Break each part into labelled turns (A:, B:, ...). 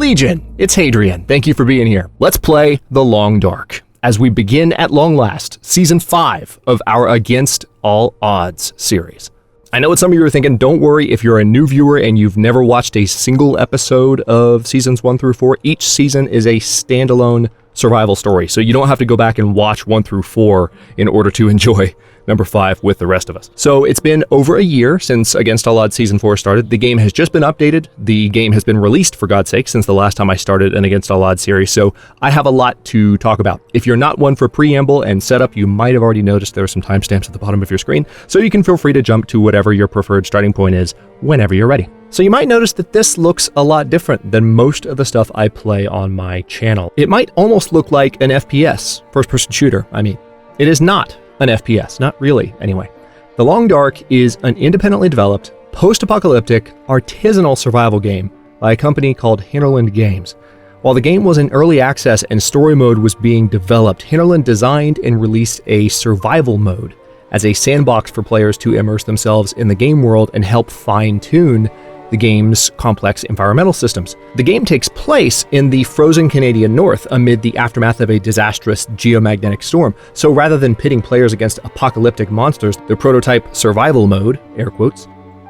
A: Legion, it's Hadrian. Thank you for being here. Let's play The Long Dark as we begin at long last, Season 5 of our Against All Odds series. I know what some of you are thinking. Don't worry if you're a new viewer and you've never watched a single episode of Seasons 1 through 4. Each season is a standalone survival story, so you don't have to go back and watch 1 through 4 in order to enjoy number 5 with the rest of us. So it's been over a year since Against All Odds Season 4 started. The game has just been updated. The game has been released, for God's sake, since the last time I started an Against All Odds series, so I have a lot to talk about. If you're not one for preamble and setup, you might have already noticed there are some timestamps at the bottom of your screen, so you can feel free to jump to whatever your preferred starting point is whenever you're ready. So you might notice that this looks a lot different than most of the stuff I play on my channel. It might almost look like an FPS, first-person shooter, I mean. It is not an FPS, not really, anyway. The Long Dark is an independently developed, post-apocalyptic, artisanal survival game by a company called Hinterland Games. While the game was in early access and story mode was being developed, Hinterland designed and released a survival mode as a sandbox for players to immerse themselves in the game world and help fine-tune the game's complex environmental systems. The game takes place in the frozen Canadian North amid the aftermath of a disastrous geomagnetic storm. So rather than pitting players against apocalyptic monsters, the prototype survival mode, air quotes,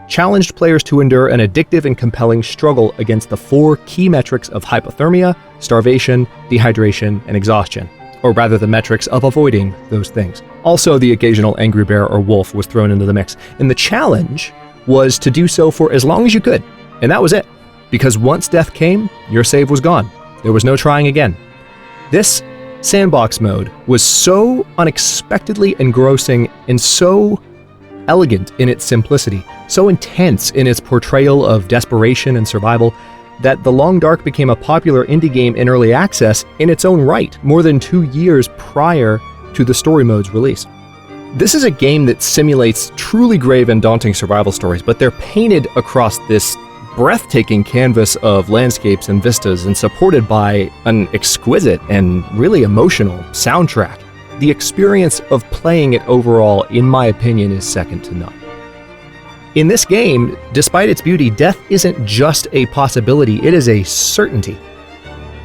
A: challenged players to endure an addictive and compelling struggle against the 4 key metrics of hypothermia, starvation, dehydration, and exhaustion. Or rather the metrics of avoiding those things. Also, the occasional angry bear or wolf was thrown into the mix. And the challenge was to do so for as long as you could. And that was it. Because once death came, your save was gone. There was no trying again. This sandbox mode was so unexpectedly engrossing and so elegant in its simplicity, so intense in its portrayal of desperation and survival, that The Long Dark became a popular indie game in early access in its own right, more than 2 years prior to the story mode's release. This is a game that simulates truly grave and daunting survival stories, but they're painted across this breathtaking canvas of landscapes and vistas and supported by an exquisite and really emotional soundtrack. The experience of playing it overall, in my opinion, is second to none. In this game, despite its beauty, death isn't just a possibility, it is a certainty.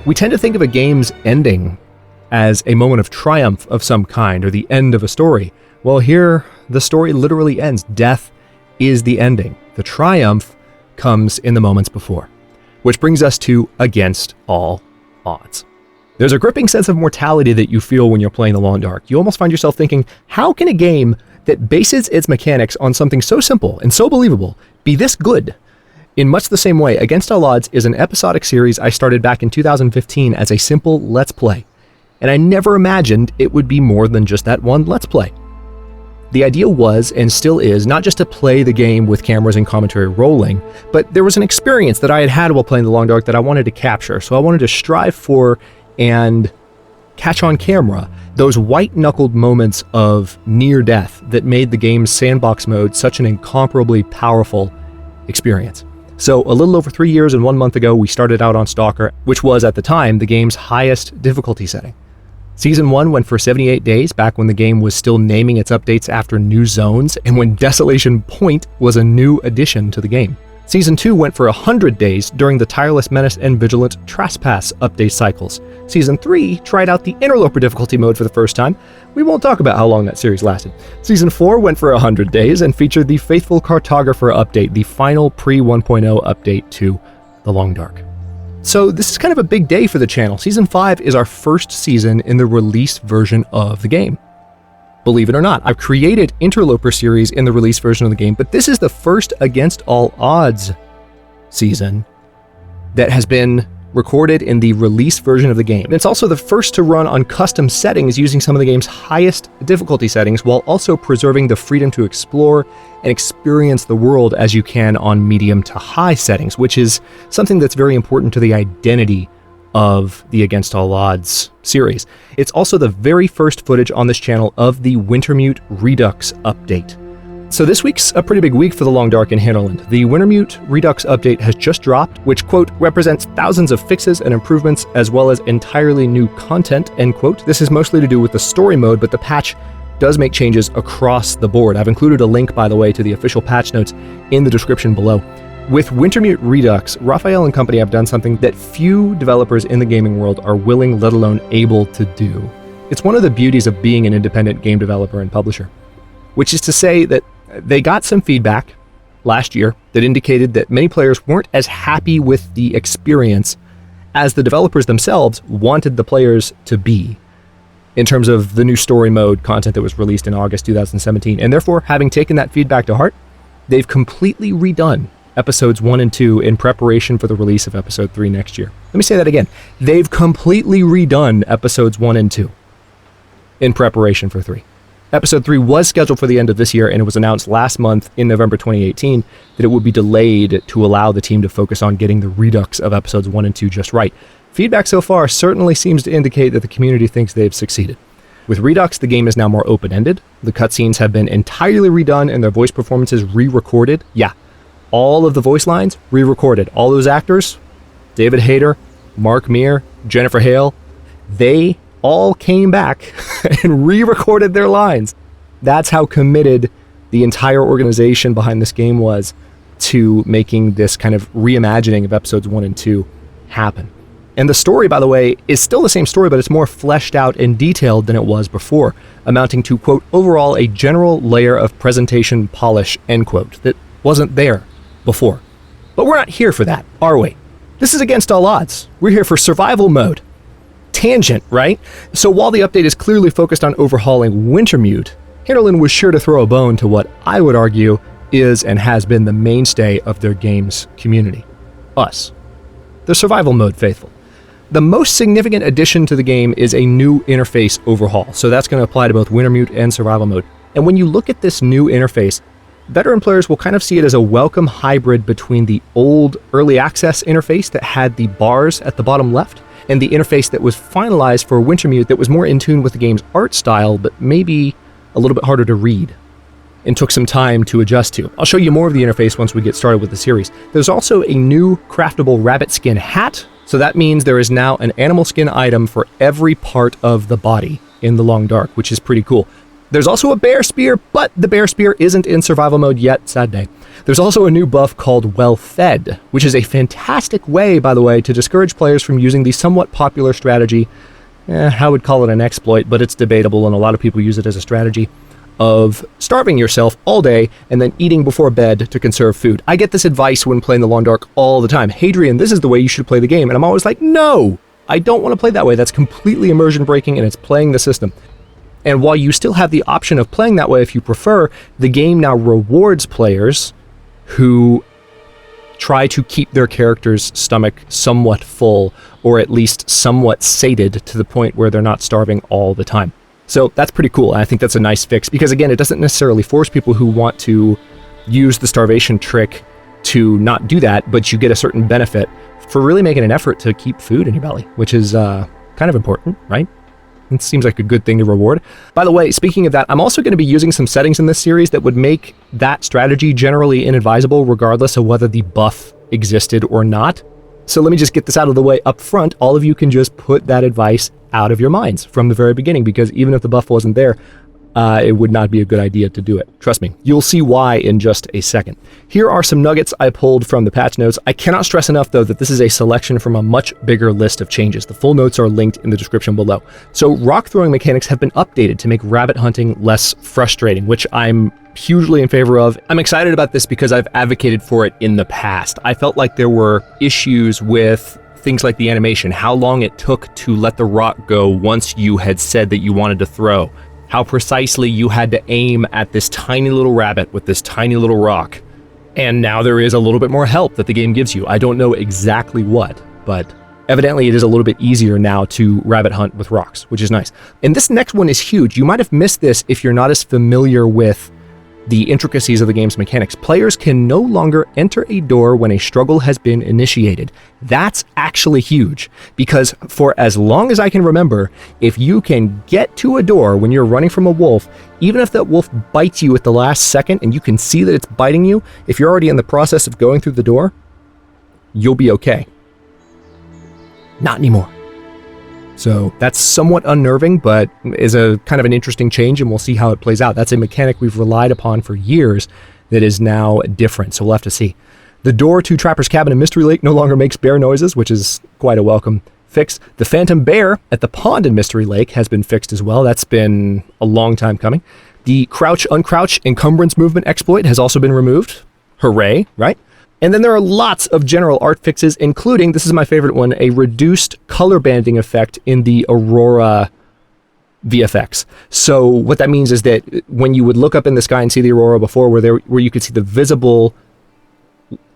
A: We tend to think of a game's ending as a moment of triumph of some kind, or the end of a story. Well, here, the story literally ends. Death is the ending. The triumph comes in the moments before. Which brings us to Against All Odds. There's a gripping sense of mortality that you feel when you're playing The Long Dark. You almost find yourself thinking, how can a game that bases its mechanics on something so simple and so believable be this good? In much the same way, Against All Odds is an episodic series I started back in 2015 as a simple Let's Play. And I never imagined it would be more than just that one Let's Play. The idea was, and still is, not just to play the game with cameras and commentary rolling, but there was an experience that I had had while playing The Long Dark that I wanted to capture, so I wanted to strive for and catch on camera those white-knuckled moments of near death that made the game's sandbox mode such an incomparably powerful experience. So a little over 3 years and 1 month ago, we started out on Stalker, which was at the time the game's highest difficulty setting. Season 1 went for 78 days, back when the game was still naming its updates after new zones, and when Desolation Point was a new addition to the game. Season 2 went for 100 days during the Tireless Menace and Vigilant Trespass update cycles. Season 3 tried out the Interloper difficulty mode for the first time. We won't talk about how long that series lasted. Season 4 went for 100 days and featured the Faithful Cartographer update, the final pre-1.0 update to The Long Dark. So this is kind of a big day for the channel. Season 5 is our first season in the released version of the game. Believe it or not, I've created Interloper series in the release version of the game, but this is the first Against All Odds season that has been recorded in the release version of the game. And it's also the first to run on custom settings using some of the game's highest difficulty settings, while also preserving the freedom to explore and experience the world as you can on medium to high settings, which is something that's very important to the identity of the Against All Odds series. It's also the very first footage on this channel of the Wintermute Redux update. So this week's a pretty big week for The Long Dark in Hinterland. The Wintermute Redux update has just dropped, which, quote, represents thousands of fixes and improvements as well as entirely new content, end quote. This is mostly to do with the story mode, but the patch does make changes across the board. I've included a link, by the way, to the official patch notes in the description below. With Wintermute Redux, Raphael and company have done something that few developers in the gaming world are willing, let alone able to do. It's one of the beauties of being an independent game developer and publisher, which is to say that they got some feedback last year that indicated that many players weren't as happy with the experience as the developers themselves wanted the players to be, in terms of the new story mode content that was released in August 2017. And therefore, having taken that feedback to heart, they've completely redone episodes 1 and 2 in preparation for the release of episode 3 next year. Let me say that again. They've completely redone episodes 1 and 2 in preparation for 3. Episode 3 was scheduled for the end of this year, and it was announced last month in November 2018 that it would be delayed to allow the team to focus on getting the redux of episodes 1 and 2 just right. Feedback so far certainly seems to indicate that the community thinks they've succeeded. With Redux, the game is now more open-ended. The cutscenes have been entirely redone and their voice performances re-recorded. Yeah, all of the voice lines re-recorded. All those actors, David Hayter, Mark Meer, Jennifer Hale, they all came back and re-recorded their lines. That's how committed the entire organization behind this game was to making this kind of reimagining of episodes 1 and 2 happen. And the story, by the way, is still the same story, but it's more fleshed out and detailed than it was before, amounting to, quote, overall a general layer of presentation polish, end quote, that wasn't there before. But we're not here for that, are we? This is against all odds. We're here for survival mode. Tangent, right? So while the update is clearly focused on overhauling Wintermute, Hadrian was sure to throw a bone to what I would argue is and has been the mainstay of their game's community. Us. The survival mode faithful. The most significant addition to the game is a new interface overhaul, so that's going to apply to both Wintermute and survival mode. And when you look at this new interface, veteran players will kind of see it as a welcome hybrid between the old early access interface that had the bars at the bottom left and the interface that was finalized for Wintermute that was more in tune with the game's art style, but maybe a little bit harder to read and took some time to adjust to. I'll show you more of the interface once we get started with the series. There's also a new craftable rabbit skin hat, so that means there is now an animal skin item for every part of the body in the Long Dark, which is pretty cool. There's also a bear spear, but the bear spear isn't in survival mode yet, sad day. There's also a new buff called Well Fed, which is a fantastic way, by the way, to discourage players from using the somewhat popular strategy, I would call it an exploit, but it's debatable and a lot of people use it as a strategy, of starving yourself all day and then eating before bed to conserve food. I get this advice when playing the Long Dark all the time. Hadrian, this is the way you should play the game. And I'm always like, no, I don't want to play that way. That's completely immersion breaking and it's playing the system. And while you still have the option of playing that way if you prefer, the game now rewards players who try to keep their character's stomach somewhat full or at least somewhat sated to the point where they're not starving all the time. So that's pretty cool, and I think that's a nice fix, because again, it doesn't necessarily force people who want to use the starvation trick to not do that, but you get a certain benefit for really making an effort to keep food in your belly, which is kind of important, right? It seems like a good thing to reward. By the way, speaking of that, I'm also going to be using some settings in this series that would make that strategy generally inadvisable regardless of whether the buff existed or not. So let me just get this out of the way up front. All of you can just put that advice out of your minds from the very beginning, because even if the buff wasn't there, it would not be a good idea to do it. Trust me, you'll see why in just a second. Here are some nuggets I pulled from the patch notes. I cannot stress enough, though, that this is a selection from a much bigger list of changes. The full notes are linked in the description below. So rock throwing mechanics have been updated to make rabbit hunting less frustrating, which I'm hugely in favor of. I'm excited about this because I've advocated for it in the past. I felt like there were issues with things like the animation, how long it took to let the rock go once you had said that you wanted to throw, how precisely you had to aim at this tiny little rabbit with this tiny little rock. And now there is a little bit more help that the game gives you. I don't know exactly what, but evidently it is a little bit easier now to rabbit hunt with rocks, which is nice. And this next one is huge. You might have missed this if you're not as familiar with the intricacies of the game's mechanics. Players can no longer enter a door when a struggle has been initiated. That's actually huge, because for as long as I can remember, if you can get to a door when you're running from a wolf, even if that wolf bites you at the last second and you can see that it's biting you, if you're already in the process of going through the door, you'll be okay. Not anymore. So that's somewhat unnerving, but is a kind of an interesting change, and we'll see how it plays out. That's a mechanic we've relied upon for years that is now different, so we'll have to see. The door to Trapper's Cabin in Mystery Lake no longer makes bear noises, which is quite a welcome fix. The Phantom Bear at the pond in Mystery Lake has been fixed as well. That's been a long time coming. The Crouch Uncrouch Encumbrance Movement exploit has also been removed. Hooray, right? And then there are lots of general art fixes, including, this is my favorite one, a reduced color banding effect in the Aurora VFX. So what that means is that when you would look up in the sky and see the Aurora before, where you could see the visible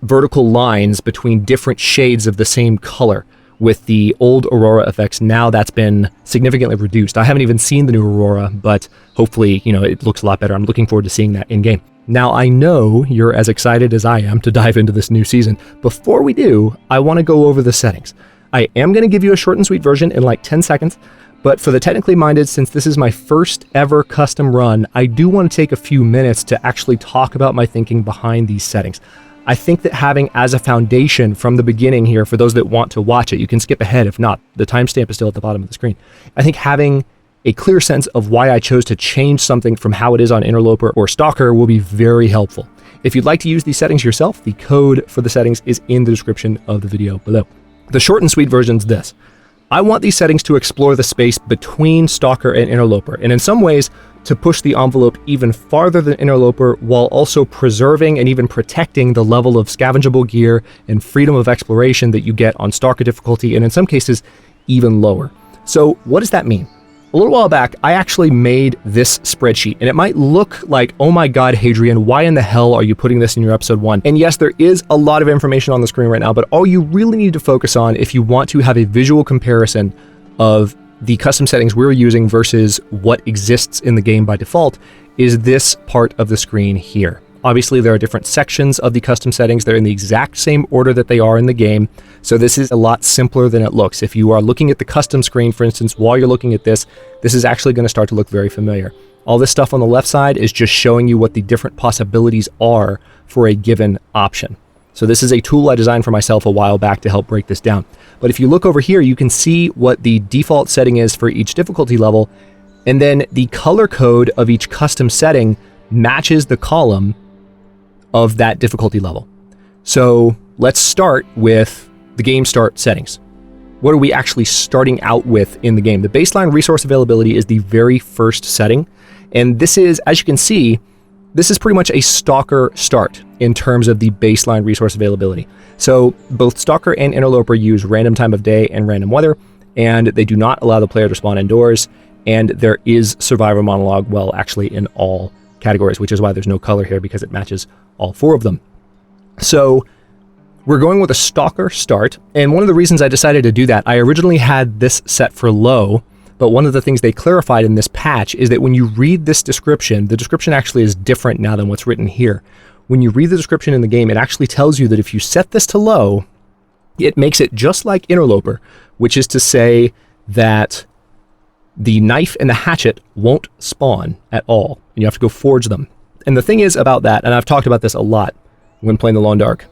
A: vertical lines between different shades of the same color with the old Aurora effects, now that's been significantly reduced. I haven't even seen the new Aurora, but hopefully, it looks a lot better. I'm looking forward to seeing that in game. Now, I know you're as excited as I am to dive into this new season. Before we do, I want to go over the settings. I am going to give you a short and sweet version in like 10 seconds, but for the technically minded, since this is my first ever custom run, I do want to take a few minutes to actually talk about my thinking behind these settings. I think that having as a foundation from the beginning here, for those that want to watch it, you can skip ahead if not, the timestamp is still at the bottom of the screen. I think having a clear sense of why I chose to change something from how it is on Interloper or Stalker will be very helpful. If you'd like to use these settings yourself, the code for the settings is in the description of the video below. The short and sweet version is this. I want these settings to explore the space between Stalker and Interloper, and in some ways, to push the envelope even farther than Interloper while also preserving and even protecting the level of scavengeable gear and freedom of exploration that you get on Stalker difficulty, and in some cases, even lower. So what does that mean? A little while back, I actually made this spreadsheet, and it might look like, oh my god, Hadrian, why in the hell are you putting this in your episode 1? And yes, there is a lot of information on the screen right now, but all you really need to focus on if you want to have a visual comparison of the custom settings we're using versus what exists in the game by default is this part of the screen here. Obviously, there are different sections of the custom settings. They're in the exact same order that they are in the game. So this is a lot simpler than it looks. If you are looking at the custom screen, for instance, while you're looking at this, this is actually going to start to look very familiar. All this stuff on the left side is just showing you what the different possibilities are for a given option. So this is a tool I designed for myself a while back to help break this down. But if you look over here, you can see what the default setting is for each difficulty level, and then the color code of each custom setting matches the column of that difficulty level. So let's start with the game start settings. What are we actually starting out with in the game? The baseline resource availability is the very first setting. And this is, as you can see, this is pretty much a Stalker start in terms of the baseline resource availability. So both Stalker and Interloper use random time of day and random weather, and they do not allow the player to spawn indoors. And there is survivor monologue, well, actually in all categories, which is why there's no color here, because it matches all 4 of them. So we're going with a Stalker start, and one of the reasons I decided to do that, I originally had this set for low, but one of the things they clarified in this patch is that when you read this description, the description actually is different now than what's written here. When you read the description in the game, it actually tells you that if you set this to low, it makes it just like Interloper, which is to say that the knife and the hatchet won't spawn at all, and you have to go forge them. And the thing is about that, and I've talked about this a lot when playing the Long Dark,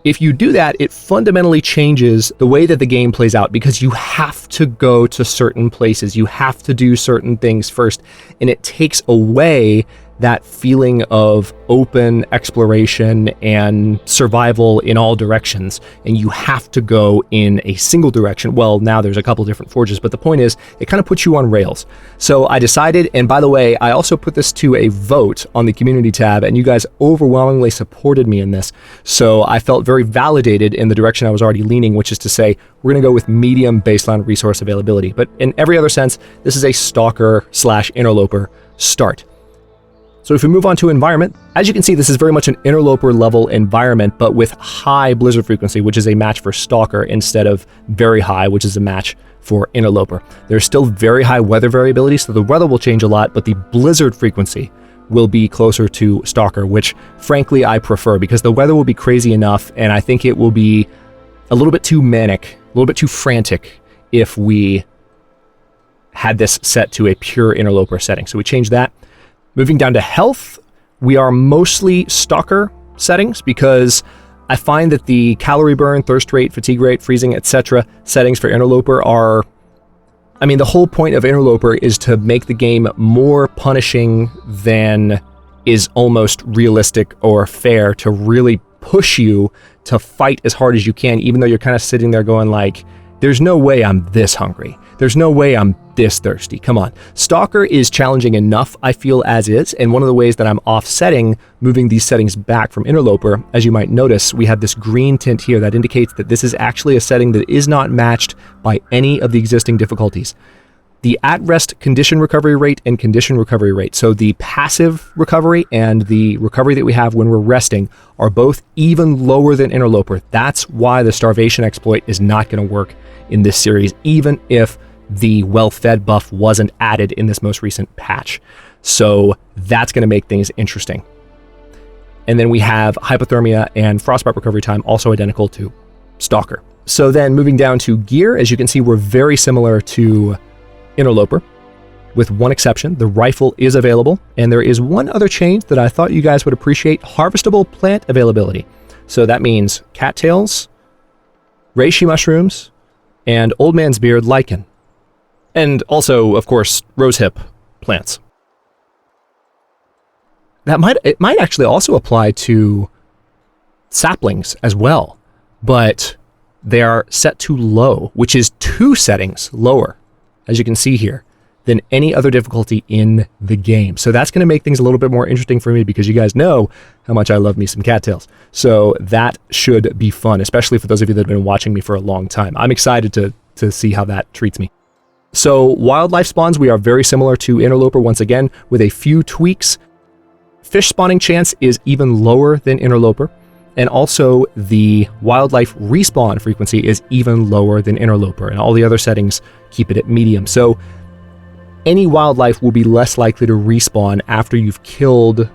A: if you do that, it fundamentally changes the way that the game plays out, because you have to go to certain places, you have to do certain things first, and it takes away that feeling of open exploration and survival in all directions, and you have to go in a single direction. Well, now there's a couple different forges, but the point is, it kind of puts you on rails. So I decided, and by the way, I also put this to a vote on the community tab, and you guys overwhelmingly supported me in this. So I felt very validated in the direction I was already leaning, which is to say, we're going to go with medium baseline resource availability. But in every other sense, this is a Stalker/Interloper start. So if we move on to environment, as you can see, this is very much an Interloper level environment, but with high blizzard frequency, which is a match for Stalker, instead of very high, which is a match for Interloper. There's still very high weather variability, so the weather will change a lot, but the blizzard frequency will be closer to Stalker, which frankly I prefer, because the weather will be crazy enough, and I think it will be a little bit too manic, a little bit too frantic if we had this set to a pure Interloper setting. So we changed that. Moving down to health, we are mostly Stalker settings, because I find that the calorie burn, thirst rate, fatigue rate, freezing, etc. settings for Interloper are, I mean, the whole point of Interloper is to make the game more punishing than is almost realistic or fair to really push you to fight as hard as you can, even though you're kind of sitting there going like, there's no way I'm this hungry. There's no way I'm this thirsty. Come on. Stalker is challenging enough, I feel, as is, and one of the ways that I'm offsetting, moving these settings back from Interloper, as you might notice, we have this green tint here that indicates that this is actually a setting that is not matched by any of the existing difficulties. The at-rest condition recovery rate and condition recovery rate, so the passive recovery and the recovery that we have when we're resting, are both even lower than Interloper. That's why the starvation exploit is not going to work in this series, even if the well-fed buff wasn't added in this most recent patch. So that's going to make things interesting. And then we have hypothermia and frostbite recovery time also identical to Stalker. So then moving down to gear, as you can see, we're very similar to Interloper, with one exception. The rifle is available, and there is one other change that I thought you guys would appreciate: harvestable plant availability. So that means cattails, reishi mushrooms, and old man's beard lichen. And also, of course, rosehip plants. It might actually also apply to saplings as well, but they are set to low, which is 2 settings lower, as you can see here, than any other difficulty in the game. So that's going to make things a little bit more interesting for me, because you guys know how much I love me some cattails. So that should be fun, especially for those of you that have been watching me for a long time. I'm excited to see how that treats me. So wildlife spawns, we are very similar to Interloper once again, with a few tweaks. Fish spawning chance is even lower than Interloper, and also the wildlife respawn frequency is even lower than Interloper, and all the other settings keep it at medium. So any wildlife will be less likely to respawn after you've killed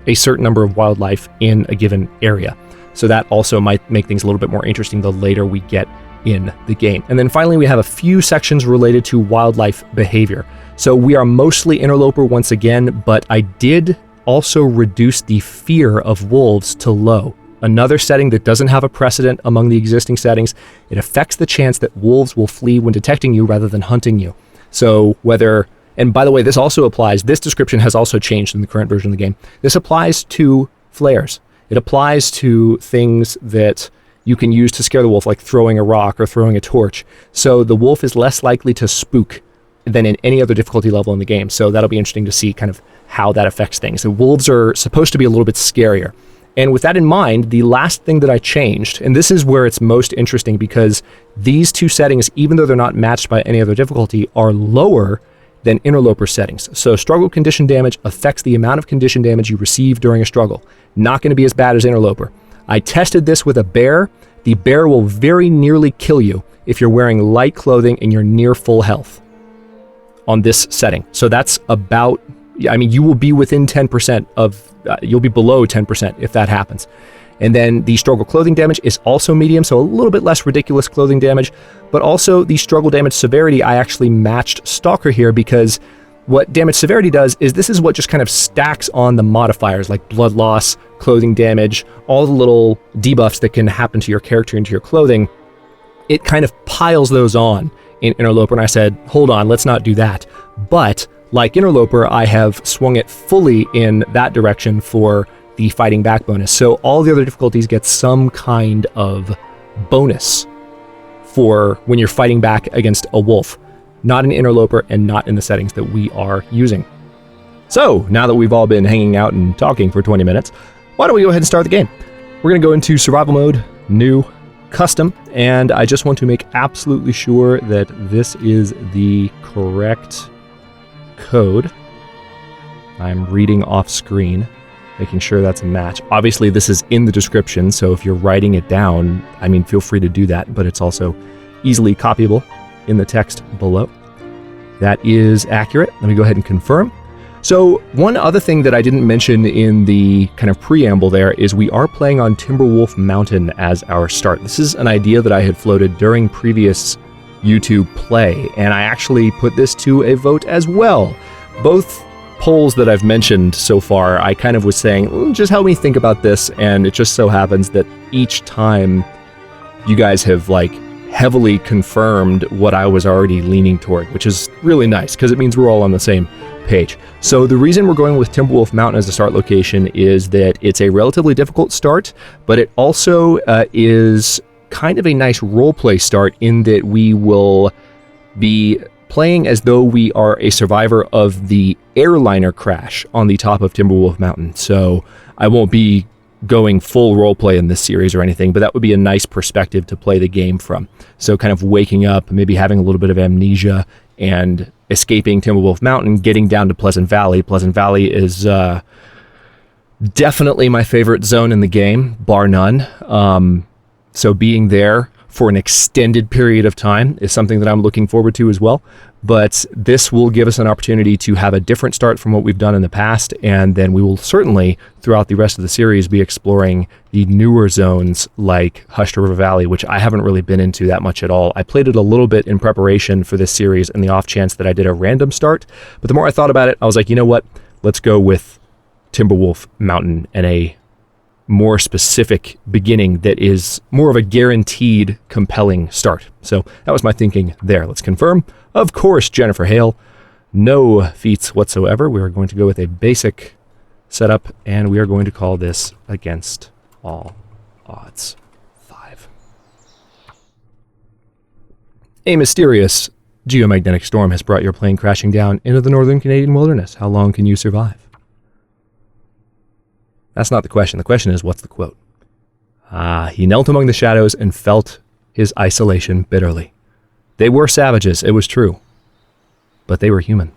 A: a certain number of wildlife in a given area. So that also might make things a little bit more interesting the later we get in the game. And then finally, we have a few sections related to wildlife behavior. So we are mostly Interloper once again, but I did also reduce the fear of wolves to low. Another setting that doesn't have a precedent among the existing settings. It affects the chance that wolves will flee when detecting you rather than hunting you. So whether, and by the way, this also applies, this description has also changed in the current version of the game. This applies to flares. It applies to things that you can use to scare the wolf, like throwing a rock or throwing a torch. So the wolf is less likely to spook than in any other difficulty level in the game. So that'll be interesting to see kind of how that affects things. The wolves are supposed to be a little bit scarier. And with that in mind, the last thing that I changed, and this is where it's most interesting, because these 2 settings, even though they're not matched by any other difficulty, are lower than Interloper settings. So struggle condition damage affects the amount of condition damage you receive during a struggle. Not going to be as bad as Interloper. I tested this with a bear. The bear will very nearly kill you if you're wearing light clothing and you're near full health on this setting. So that's about, I mean, you will be within 10% of, you'll be below 10% if that happens. And then the struggle clothing damage is also medium, so a little bit less ridiculous clothing damage, but also the struggle damage severity, I actually matched Stalker here, because what damage severity does is this is what just kind of stacks on the modifiers like blood loss, clothing damage, all the little debuffs that can happen to your character and to your clothing. It kind of piles those on in Interloper, and I said, hold on, let's not do that. But like Interloper, I have swung it fully in that direction for the fighting back bonus. So all the other difficulties get some kind of bonus for when you're fighting back against a wolf. Not in Interloper and not in the settings that we are using. So now that we've all been hanging out and talking for 20 minutes, why don't we go ahead and start the game? We're going to go into survival mode, new, custom, and I just want to make absolutely sure that this is the correct code. I'm reading off screen, making sure that's a match. Obviously, this is in the description, so if you're writing it down, I mean, feel free to do that, but it's also easily copyable in the text below. That is accurate. Let me go ahead and confirm. So one other thing that I didn't mention in the kind of preamble there is we are playing on Timberwolf Mountain as our start. This is an idea that I had floated during previous YouTube play, and I actually put this to a vote as well. Both polls that I've mentioned so far, I kind of was saying, just help me think about this, and it just so happens that each time you guys have like heavily confirmed what I was already leaning toward, which is really nice because it means we're all on the same page. So the reason we're going with Timberwolf Mountain as a start location is that it's a relatively difficult start, but it also is kind of a nice roleplay start in that we will be playing as though we are a survivor of the airliner crash on the top of Timberwolf Mountain. So I won't be going full roleplay in this series or anything, but that would be a nice perspective to play the game from. So kind of waking up, maybe having a little bit of amnesia, and escaping Timberwolf Mountain, getting down to Pleasant Valley. Pleasant Valley is definitely my favorite zone in the game, bar none. So being there for an extended period of time is something that I'm looking forward to as well. But this will give us an opportunity to have a different start from what we've done in the past, and then we will certainly, throughout the rest of the series, be exploring the newer zones like Hushed River Valley, which I haven't really been into that much at all. I played it a little bit in preparation for this series in the off chance that I did a random start, but the more I thought about it, I was like, you know what? Let's go with Timberwolf Mountain and a more specific beginning that is more of a guaranteed, compelling start. So that was my thinking there. Let's confirm. Of course, Jennifer Hale, no feats whatsoever. We are going to go with a basic setup, and we are going to call this Against All Odds 5. A mysterious geomagnetic storm has brought your plane crashing down into the northern Canadian wilderness. How long can you survive? That's not the question. The question is, what's the quote? He knelt among the shadows and felt his isolation bitterly. They were savages, it was true, but they were human.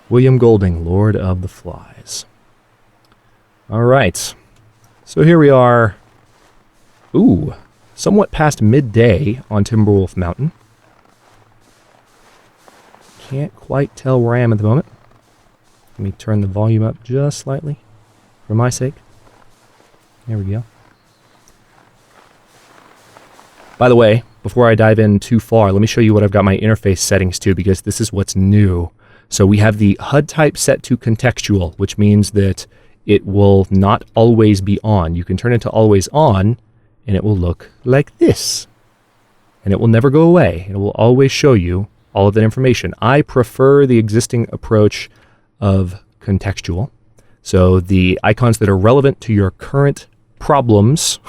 A: William Golding, Lord of the Flies. All right, so here we are, somewhat past midday on Timberwolf Mountain. Can't quite tell where I am at the moment. Let me turn the volume up just slightly, for my sake. There we go. By the way, before I dive in too far, let me show you what I've got my interface settings to, because this is what's new. So we have the HUD type set to contextual, which means that it will not always be on. You can turn it to always on, and it will look like this. And it will never go away. It will always show you all of that information. I prefer the existing approach of contextual. So the icons that are relevant to your current problems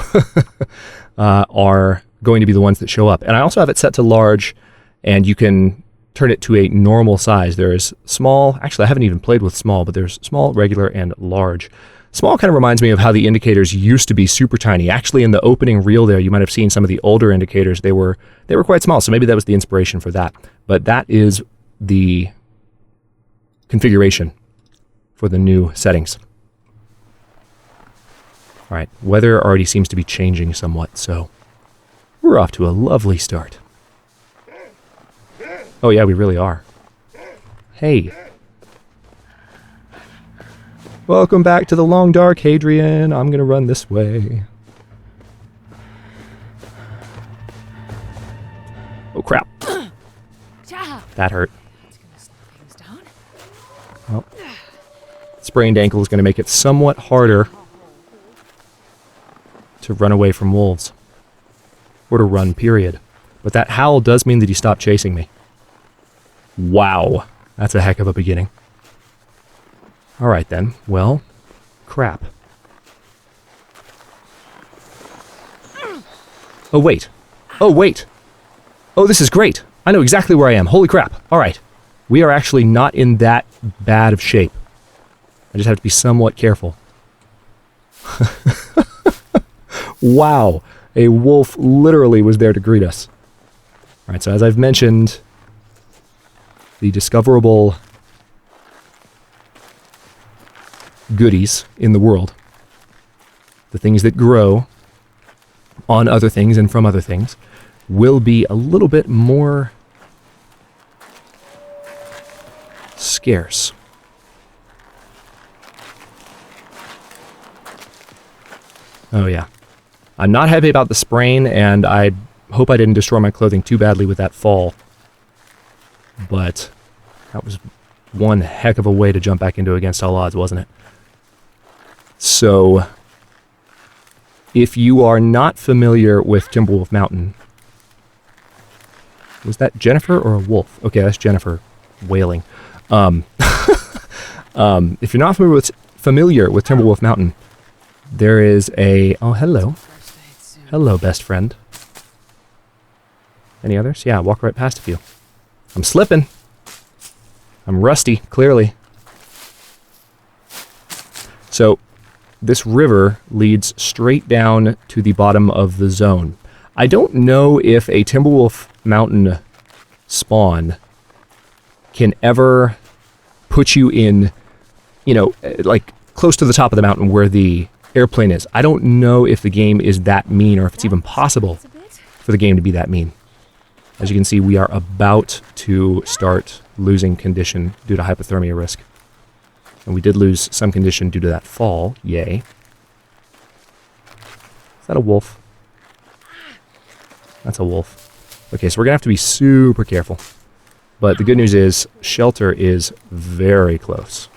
A: are going to be the ones that show up. And I also have it set to large, and you can turn it to a normal size. There is small, actually I haven't even played with small, but there's small, regular, and large. Small kind of reminds me of how the indicators used to be super tiny. Actually, in the opening reel there, you might have seen some of the older indicators. They were quite small, so maybe that was the inspiration for that. But that is the configuration for the new settings. All right, weather already seems to be changing somewhat, so we're off to a lovely start. Oh yeah, we really are. Hey. Welcome back to the long dark, Hadrian. I'm gonna run this way. Oh crap. That hurt. Well, sprained ankle is gonna make it somewhat harder to run away from wolves. Or to run, period. But that howl does mean that he stopped chasing me. Wow. That's a heck of a beginning. Alright then. Well, crap. Oh wait. Oh wait. Oh, this is great. I know exactly where I am. Holy crap. Alright. We are actually not in that bad of shape. I just have to be somewhat careful. Wow. A wolf literally was there to greet us. Alright, so as I've mentioned, the discoverable goodies in the world, the things that grow on other things and from other things, will be a little bit more scarce. Oh yeah. I'm not happy about the sprain, and I hope I didn't destroy my clothing too badly with that fall. But that was one heck of a way to jump back into Against All Odds, wasn't it? So, if you are not familiar with Timberwolf Mountain, Was that Jennifer or a wolf? Okay, that's Jennifer wailing. If you're not familiar with Timberwolf Mountain, there is a... Oh, hello. Hello, best friend. Any others? Yeah, walk right past a few. I'm slipping. I'm rusty, clearly. So, this river leads straight down to the bottom of the zone. I don't know if a Timberwolf Mountain spawn can ever put you in, you know, like close to the top of the mountain where the airplane is. I don't know if the game is that mean or if it's even possible for the game to be that mean. As you can see, we are about to start losing condition due to hypothermia risk. And we did lose some condition due to that fall. Yay. Is that a wolf? That's a wolf. Okay, so we're going to have to be super careful. But the good news is, shelter is very close.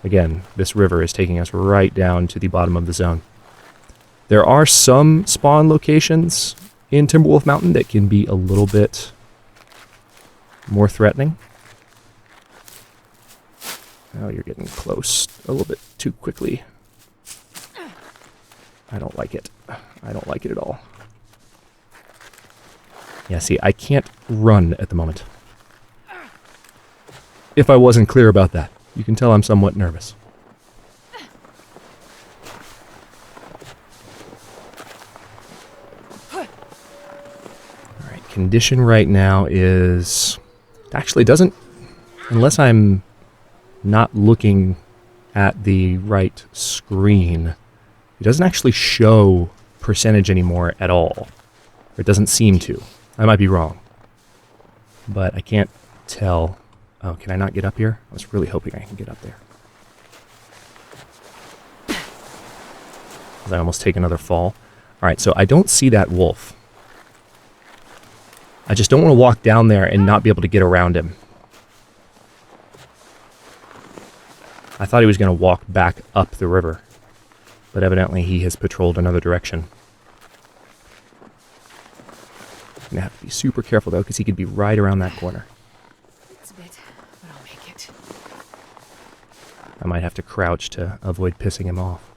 A: Again, this river is taking us right down to the bottom of the zone. There are some spawn locations in Timberwolf Mountain that can be a little bit more threatening. Oh, you're getting close a little bit too quickly. I don't like it. I don't like it at all. Yeah, see, I can't run at the moment. If I wasn't clear about that. You can tell I'm somewhat nervous. Alright, condition right now is... Actually, doesn't... Unless I'm not looking at the right screen, it doesn't actually show percentage anymore at all. Or it doesn't seem to. I might be wrong. But I can't tell... Oh, can I not get up here? I was really hoping I can get up there. I almost take another fall. Alright, so I don't see that wolf. I just don't want to walk down there and not be able to get around him. I thought he was going to walk back up the river. But evidently he has patrolled another direction. I'm going to have to be super careful though, because he could be right around that corner. I might have to crouch to avoid pissing him off.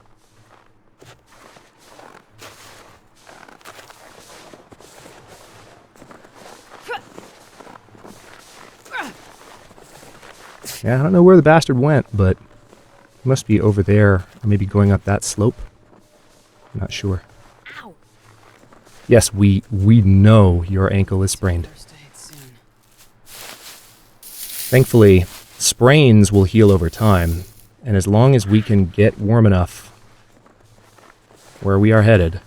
A: Yeah, I don't know where the bastard went, but he must be over there, or maybe going up that slope. I'm not sure. Ow. Yes, we know your ankle is sprained. Thankfully, sprains will heal over time. And as long as we can get warm enough where we are headed,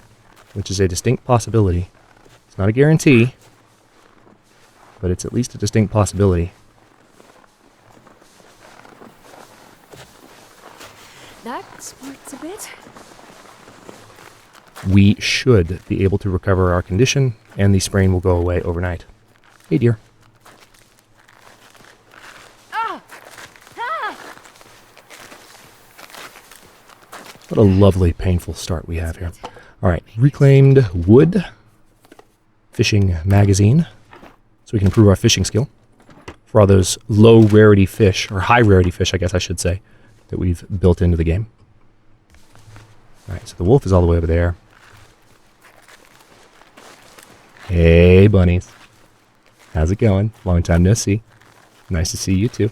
A: which is a distinct possibility, it's not a guarantee, but it's at least a distinct possibility.
B: That smarts a bit.
A: We should be able to recover our condition, and the sprain will go away overnight. Hey, dear. What a lovely, painful start we have here. Alright, reclaimed wood. Fishing magazine. So we can improve our fishing skill. For all those low rarity fish, or high rarity fish, I guess I should say, that we've built into the game. Alright, so the wolf is all the way over there. Hey, bunnies. How's it going? Long time no see. Nice to see you too.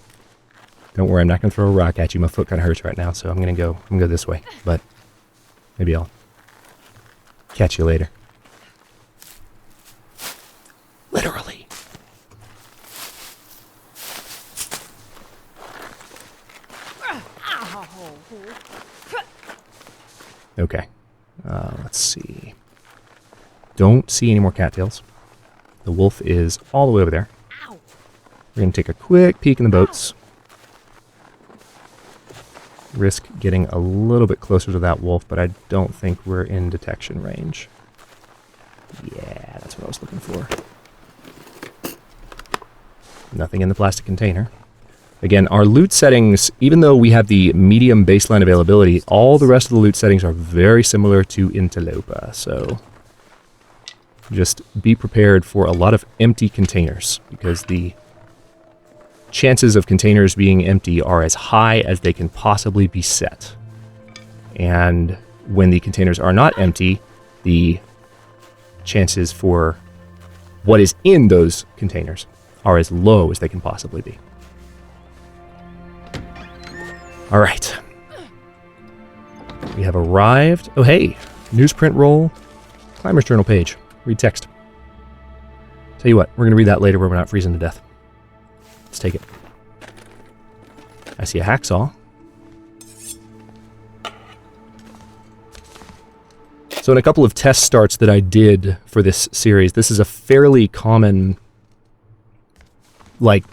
A: Don't worry, I'm not going to throw a rock at you. My foot kind of hurts right now, so I'm going to go this way. But maybe I'll catch you later. Literally. Okay. Let's see. Don't see any more cattails. The wolf is all the way over there. We're going to take a quick peek in the boats. Risk getting a little bit closer to that wolf, but I don't think we're in detection range. Yeah, that's what I was looking for. Nothing in the plastic container. Again, our loot settings, even though we have the medium baseline availability, all the rest of the loot settings are very similar to Interloper, so just be prepared for a lot of empty containers, because the chances of containers being empty are as high as they can possibly be set. And when the containers are not empty, the chances for what is in those containers are as low as they can possibly be. All right. We have arrived. Oh, hey. Newsprint roll. Climber's Journal page. Read text. Tell you what, we're going to read that later where we're not freezing to death. Let's take it. I see a hacksaw. So in a couple of test starts that I did for this series, this is a fairly common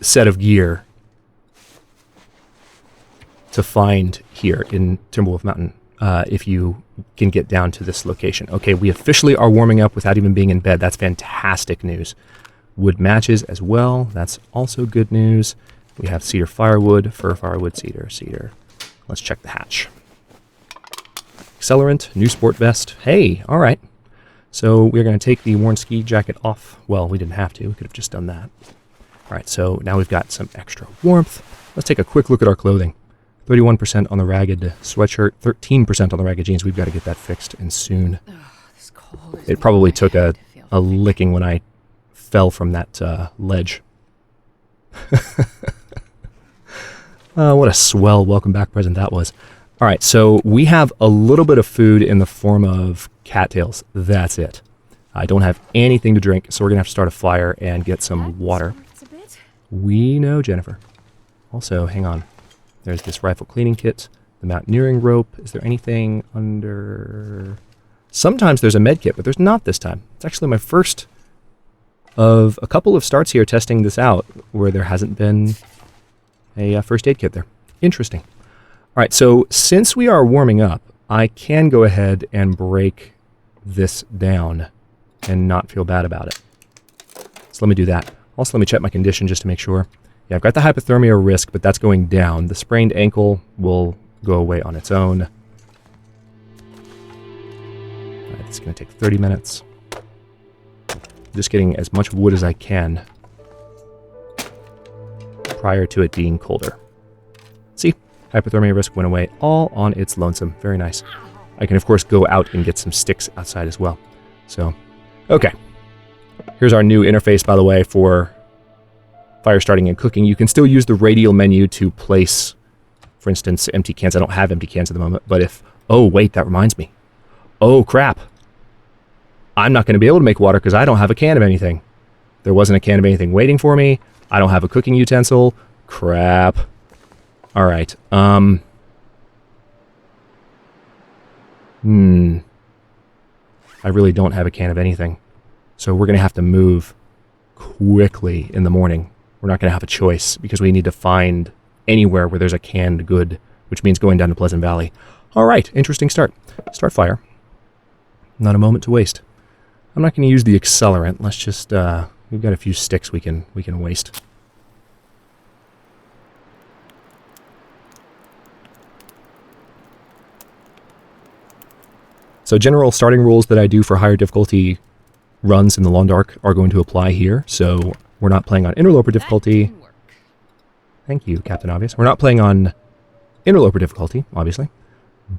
A: set of gear to find here in Timberwolf Mountain, if you can get down to this location. Okay, we officially are warming up without even being in bed. That's fantastic news. Wood matches as well. That's also good news. We have cedar firewood, fir firewood, cedar, cedar. Let's check the hatch. Accelerant, new sport vest. Hey, all right. So we're going to take the worn ski jacket off. Well, we didn't have to. We could have just done that. All right, so now we've got some extra warmth. Let's take a quick look at our clothing. 31% on the ragged sweatshirt, 13% on the ragged jeans. We've got to get that fixed, and soon.
B: This cold is
A: It probably took a licking when I fell from that ledge. What a swell welcome back present that was. All right, so we have a little bit of food in the form of cattails. That's it. I don't have anything to drink, so we're going to have to start a fire and get some water. We know, Jennifer. Also, hang on. There's this rifle cleaning kit, the mountaineering rope. Is there anything under... Sometimes there's a med kit, but there's not this time. It's actually my first of a couple of starts here testing this out where there hasn't been a first aid kit there. Interesting. All right, so since we are warming up, I can go ahead and break this down and not feel bad about it. So let me do that. Also, let me check my condition just to make sure. Yeah, I've got the hypothermia risk, but that's going down. The sprained ankle will go away on its own. All right, it's going to take 30 minutes. Just getting as much wood as I can prior to it being colder. See? Hypothermia risk went away all on its lonesome. Very nice. I can, of course, go out and get some sticks outside as well. So, okay. Here's our new interface, by the way, for fire starting and cooking. You can still use the radial menu to place, for instance, empty cans. I don't have empty cans at the moment, but if... Oh, wait, that reminds me. Oh, crap. I'm not going to be able to make water because I don't have a can of anything. There wasn't a can of anything waiting for me. I don't have a cooking utensil. Crap. All right. I really don't have a can of anything. So we're going to have to move quickly in the morning. We're not going to have a choice because we need to find anywhere where there's a canned good, which means going down to Pleasant Valley. All right. Interesting start. Start fire. Not a moment to waste. I'm not going to use the accelerant. Let's just, we've got a few sticks we can waste. So general starting rules that I do for higher difficulty runs in the Long Dark are going to apply here. So we're not playing on Interloper difficulty. Thank you, Captain Obvious. We're not playing on Interloper difficulty, obviously.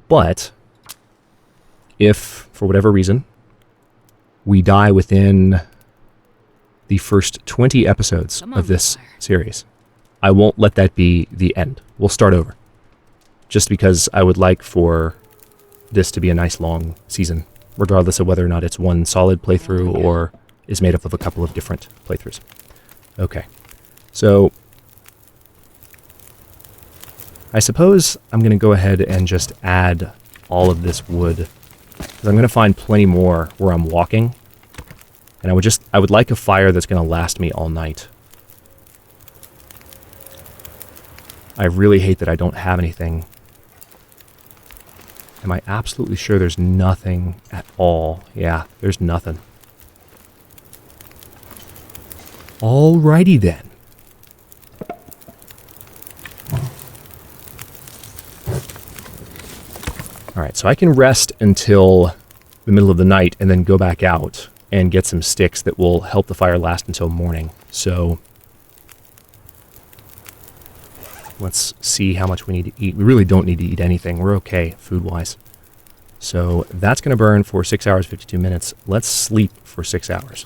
A: But if, for whatever reason, we die within the first 20 episodes of this series, I won't let that be the end. We'll start over. Just because I would like for this to be a nice long season, regardless of whether or not it's one solid playthrough or is made up of a couple of different playthroughs. Okay, so I suppose I'm going to go ahead and just add all of this wood, because I'm going to find plenty more where I'm walking, and I would like a fire that's going to last me all night. I really hate that I don't have anything. Am I absolutely sure there's nothing at all? Yeah, there's nothing. Alrighty then. Alright, so I can rest until the middle of the night and then go back out and get some sticks that will help the fire last until morning. So let's see how much we need to eat. We really don't need to eat anything. We're okay food-wise. So that's going to burn for 6 hours, 52 minutes. Let's sleep for 6 hours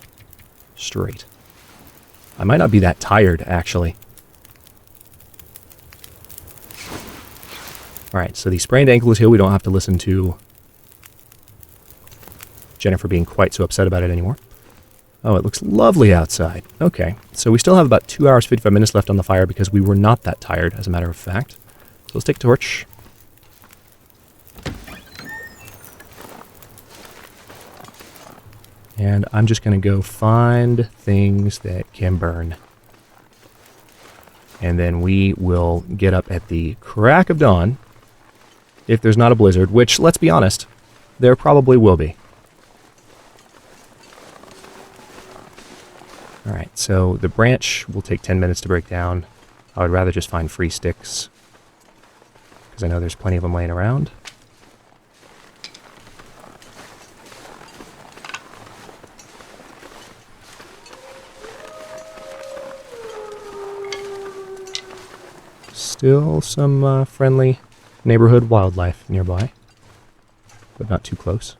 A: straight. I might not be that tired, actually. Alright, so the sprained ankle is healed. We don't have to listen to Jennifer being quite so upset about it anymore. Oh, it looks lovely outside. Okay, so we still have about 2 hours, 55 minutes left on the fire because we were not that tired, as a matter of fact. So let's take a torch. And I'm just going to go find things that can burn. And then we will get up at the crack of dawn, if there's not a blizzard, which, let's be honest, there probably will be. Alright, so the branch will take 10 minutes to break down. I would rather just find free sticks, because I know there's plenty of them laying around. Still some friendly neighborhood wildlife nearby, but not too close.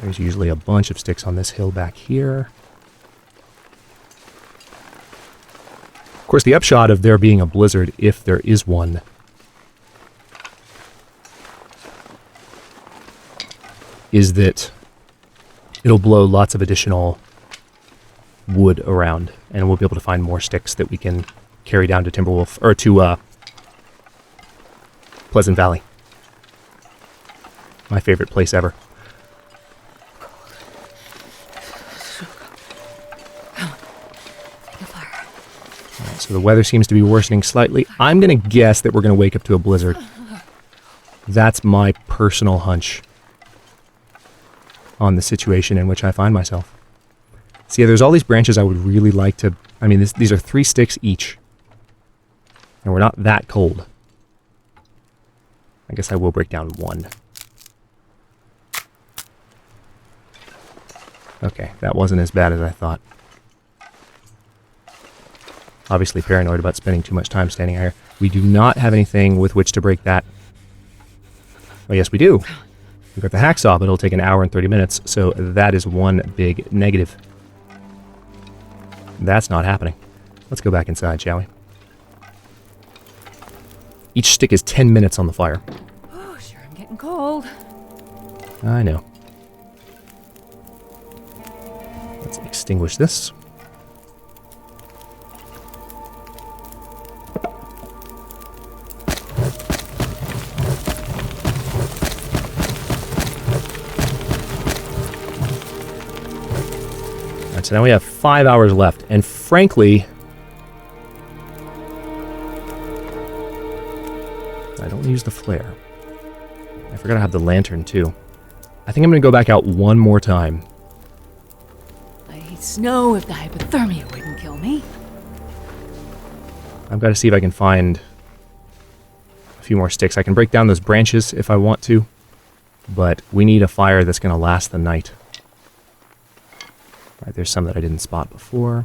A: There's usually a bunch of sticks on this hill back here. Of course, the upshot of there being a blizzard, if there is one, is that it'll blow lots of additional wood around, and we'll be able to find more sticks that we can carry down to Timberwolf, or to Pleasant Valley. My favorite place ever. Alright, so the weather seems to be worsening slightly. I'm going to guess that we're going to wake up to a blizzard. That's my personal hunch on the situation in which I find myself. See, there's all these branches I would really like to... I mean, these are 3 sticks each. And we're not that cold. I guess I will break down 1. Okay, that wasn't as bad as I thought. Obviously paranoid about spending too much time standing out here. We do not have anything with which to break that. Oh, yes, we do. We've got the hacksaw, but it'll take an hour and 30 minutes, so that is one big negative. That's not happening. Let's go back inside, shall we? Each stick is 10 minutes on the fire.
B: Oh, sure, I'm getting cold.
A: I know. Let's extinguish this. So now we have 5 hours left, and frankly, I don't use the flare. I forgot to have the lantern too. I think I'm going to go back out one more time.
B: I'd snow if the hypothermia wouldn't kill me.
A: I've got to see if I can find a few more sticks. I can break down those branches if I want to, but we need a fire that's going to last the night. Right, there's some that I didn't spot before.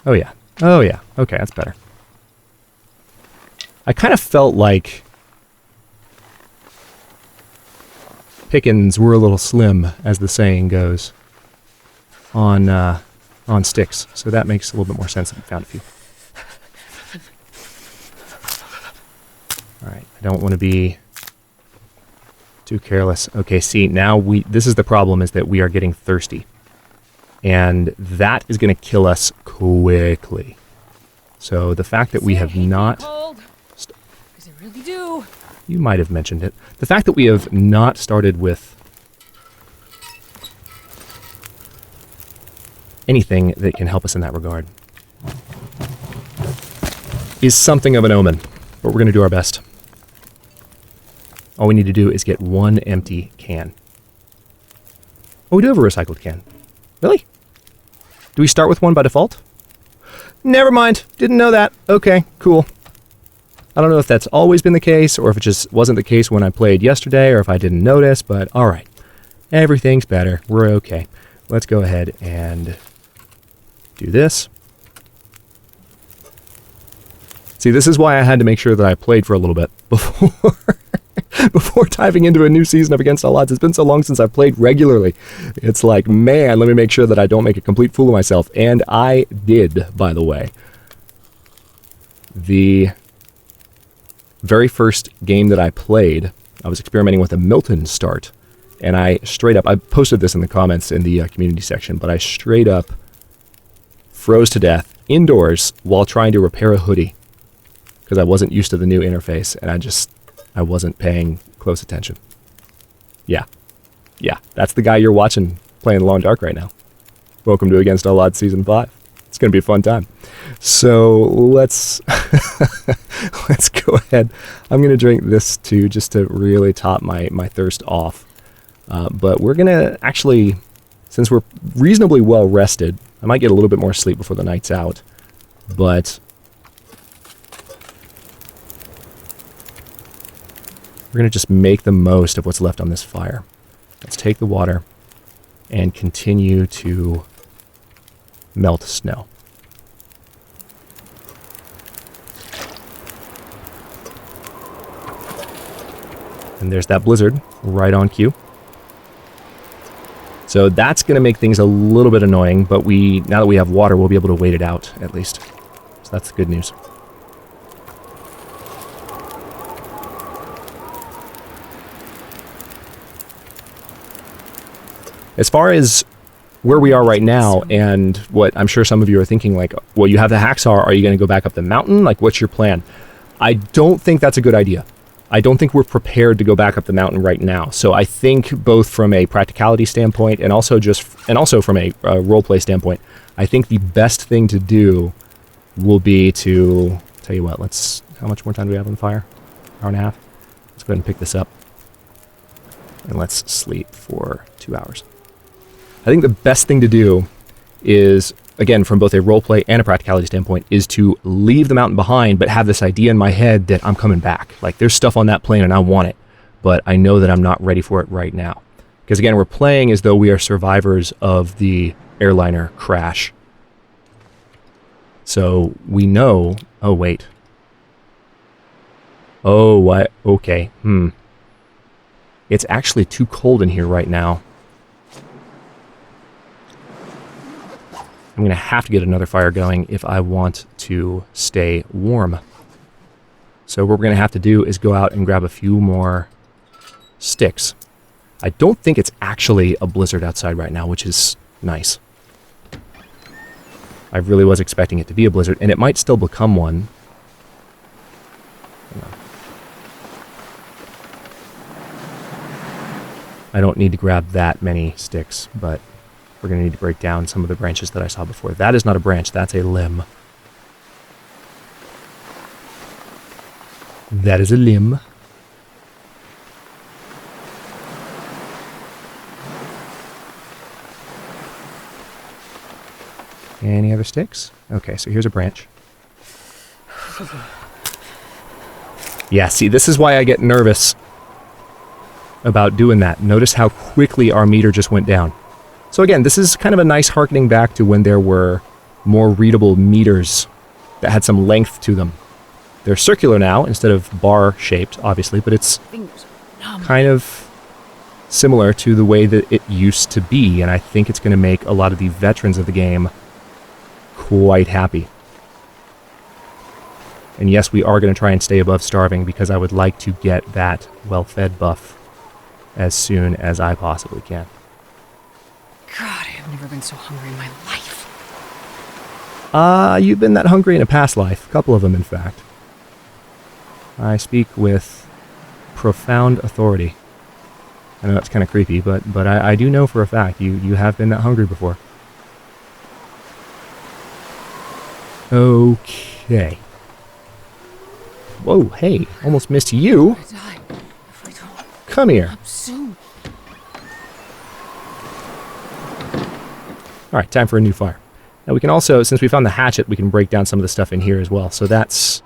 A: Oh yeah. Oh yeah. Okay, that's better. I kind of felt like pickings were a little slim, as the saying goes, on sticks. So that makes a little bit more sense if we found a few. Alright, I don't want to be too careless. Okay, see, now this is the problem, is that we are getting thirsty. And that is going to kill us quickly. So the fact that we have not...
B: Because I really do.
A: You might have mentioned it. The fact that we have not started with anything that can help us in that regard is something of an omen. But we're going to do our best. All we need to do is get 1 empty can. Oh, we do have a recycled can. Really? Do we start with one by default? Never mind. Didn't know that. Okay, cool. I don't know if that's always been the case, or if it just wasn't the case when I played yesterday, or if I didn't notice, but alright. Everything's better. We're okay. Let's go ahead and do this. See, this is why I had to make sure that I played for a little bit before diving into a new season of Against All Odds. It's been so long since I've played regularly. It's like, man, let me make sure that I don't make a complete fool of myself. And I did, by the way. The very first game that I played, I was experimenting with a Milton start. And I posted this in the comments in the community section, but I straight up froze to death indoors while trying to repair a hoodie. Because I wasn't used to the new interface, and I wasn't paying close attention. Yeah, that's the guy you're watching playing The Long Dark right now. Welcome to Against All Odds Season 5. It's going to be a fun time. So let's let's go ahead. I'm going to drink this too, just to really top my thirst off. But we're going to actually, since we're reasonably well rested, I might get a little bit more sleep before the night's out, but we're going to just make the most of what's left on this fire. Let's take the water and continue to melt snow. And there's that blizzard right on cue. So that's going to make things a little bit annoying, but now that we have water, we'll be able to wait it out at least. So that's the good news. As far as where we are right now, and what I'm sure some of you are thinking, like, well, you have the hacksaw, are you going to go back up the mountain? Like, what's your plan? I don't think that's a good idea. I don't think we're prepared to go back up the mountain right now. So I think both from a practicality standpoint and also from a roleplay standpoint, I think the best thing to do will be to, tell you what, how much more time do we have on the fire? Hour and a half? Let's go ahead and pick this up. And let's sleep for 2 hours. I think the best thing to do is, again, from both a roleplay and a practicality standpoint, is to leave the mountain behind, but have this idea in my head that I'm coming back. Like, there's stuff on that plane and I want it, but I know that I'm not ready for it right now. Because, again, we're playing as though we are survivors of the airliner crash. So we know... Oh, wait. Oh, what? Okay. It's actually too cold in here right now. I'm going to have to get another fire going if I want to stay warm. So what we're going to have to do is go out and grab a few more sticks. I don't think it's actually a blizzard outside right now, which is nice. I really was expecting it to be a blizzard, and it might still become one. I don't need to grab that many sticks, but we're going to need to break down some of the branches that I saw before. That is not a branch, that's a limb. That is a limb. Any other sticks? Okay, so here's a branch. Yeah, see, this is why I get nervous about doing that. Notice how quickly our meter just went down. So again, this is kind of a nice harkening back to when there were more readable meters that had some length to them. They're circular now instead of bar-shaped, obviously, but it's kind of similar to the way that it used to be, and I think it's going to make a lot of the veterans of the game quite happy. And yes, we are going to try and stay above starving because I would like to get that well-fed buff as soon as I possibly can.
B: God, I've never been so hungry in my life.
A: You've been that hungry in a past life. A couple of them, in fact. I speak with profound authority. I know that's kind of creepy, but I do know for a fact you have been that hungry before. Okay. Whoa, hey, almost missed you. Come here.
B: Soon.
A: Alright, time for a new fire. Now we can also, since we found the hatchet, we can break down some of the stuff in here as well. So that's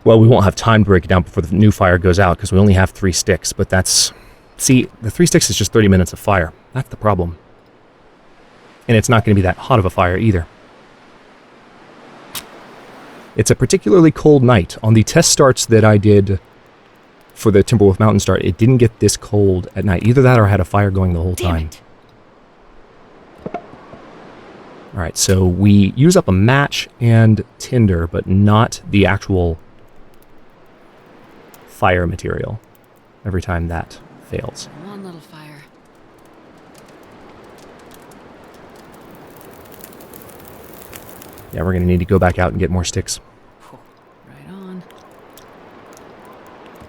A: Well, we won't have time to break it down before the new fire goes out because we only have 3 sticks, but that's... See, the 3 sticks is just 30 minutes of fire. That's the problem. And it's not going to be that hot of a fire either. It's a particularly cold night. On the test starts that I did for the Timberwolf Mountain start, it didn't get this cold at night. Either that or I had a fire going the whole time. Alright, so we use up a match and tinder, but not the actual fire material every time that fails.
B: One little fire.
A: Yeah, we're going to need to go back out and get more sticks.
B: Right on.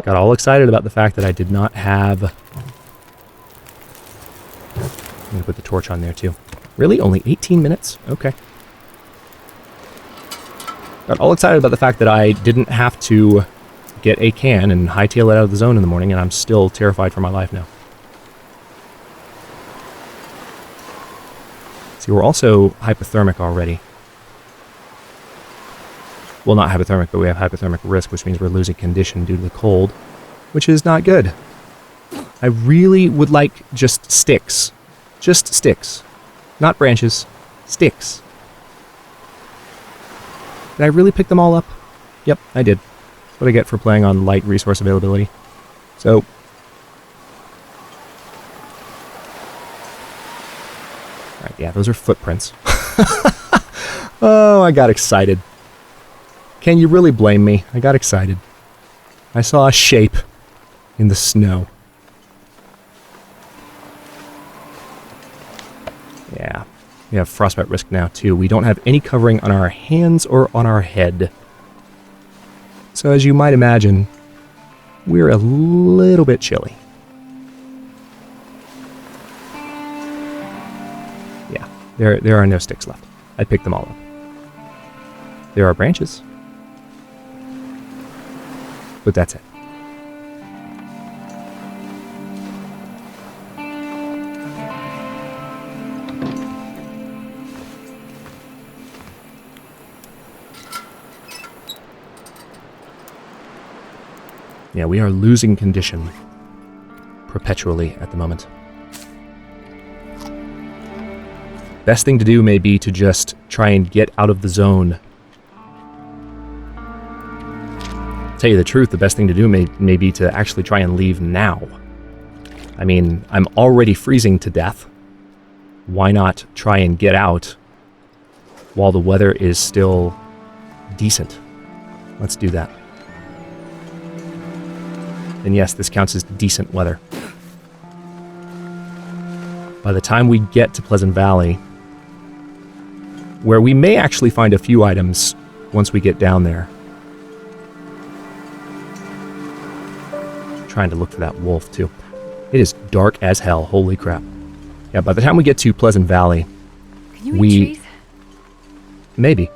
A: Got all excited about the fact that I did not have... I'm going to put the torch on there too. Really? Only 18 minutes? Okay. Got all excited about the fact that I didn't have to get a can and hightail it out of the zone in the morning, and I'm still terrified for my life now. See, we're also hypothermic already. Well, not hypothermic, but we have hypothermic risk, which means we're losing condition due to the cold, which is not good. I really would like just sticks. Just sticks. Not branches. Sticks. Did I really pick them all up? Yep, I did. That's what I get for playing on light resource availability. So... Alright, yeah, those are footprints. Oh, I got excited. Can you really blame me? I got excited. I saw a shape in the snow. Yeah, we have frostbite risk now too. We don't have any covering on our hands or on our head. So as you might imagine, we're a little bit chilly. Yeah, there are no sticks left. I picked them all up. There are branches. But that's it. Yeah, we are losing condition perpetually at the moment. Best thing to do may be to just try and get out of the zone. Tell you the truth, the best thing to do may be to actually try and leave now. I mean, I'm already freezing to death. Why not try and get out while the weather is still decent? Let's do that. And yes, this counts as decent weather. By the time we get to Pleasant Valley, where we may actually find a few items once we get down there. Trying to look for that wolf too. It is dark as hell, holy crap. Yeah, by the time we get to Pleasant Valley,
B: Can you eat trees?
A: Maybe.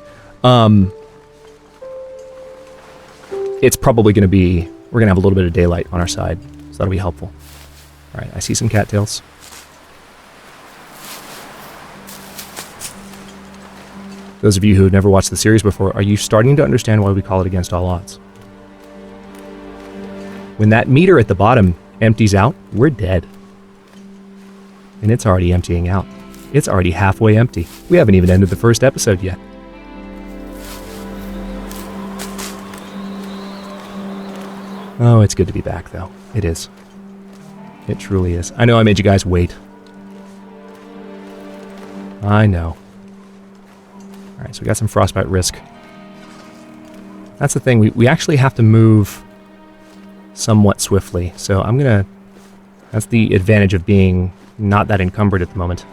A: It's probably going to be... We're going to have a little bit of daylight on our side, so that'll be helpful. Alright, I see some cattails. Those of you who have never watched the series before, are you starting to understand why we call it Against All Odds? When that meter at the bottom empties out, we're dead. And it's already emptying out. It's already halfway empty. We haven't even ended the first episode yet. Oh, it's good to be back, though. It is. It truly is. I know I made you guys wait. I know. Alright, so we got some frostbite risk. That's the thing. We actually have to move somewhat swiftly. So I'm going to... That's the advantage of being not that encumbered at the moment.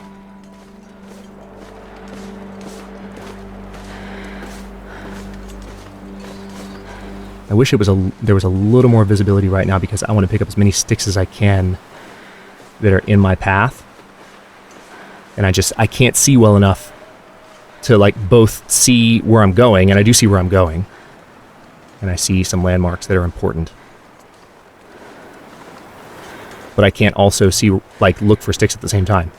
A: I wish there was a little more visibility right now because I want to pick up as many sticks as I can that are in my path. And I can't see well enough to like both see where I'm going, and I do see where I'm going. And I see some landmarks that are important. But I can't also see, like, look for sticks at the same time.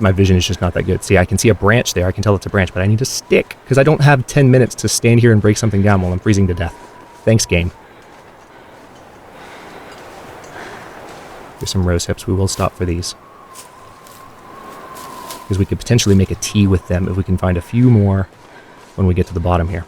A: My vision is just not that good. See, I can see a branch there. I can tell it's a branch, but I need a stick because I don't have 10 minutes to stand here and break something down while I'm freezing to death. Thanks, game. Here's some rose hips. We will stop for these. Because we could potentially make a tea with them if we can find a few more when we get to the bottom here.